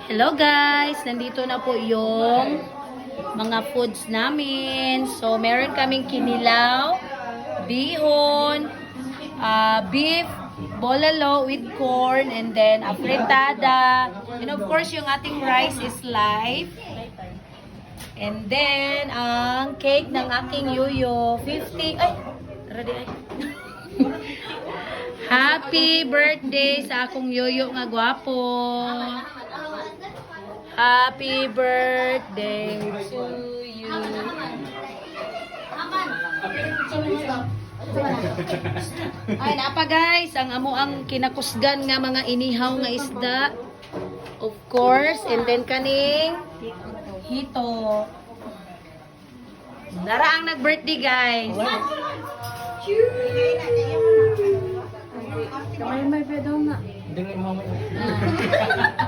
Hello guys! Nandito na po yung mga foods namin. So, meron kaming kinilaw, bihon, beef, bolalo with corn, and then afritada. And of course, yung ating rice is live. And then, ang cake ng aking yuyo, 50, ay, ready ay. Happy birthday sa akong yuyo nga gwapo. Happy birthday to you. Ay, napa guys, ang amo ang kinakusgan nga mga inihaw nga isda. Of course, and then kaning hito. Nara ang nag-birthday guys. May pedaw na. Hindi mo mamaya.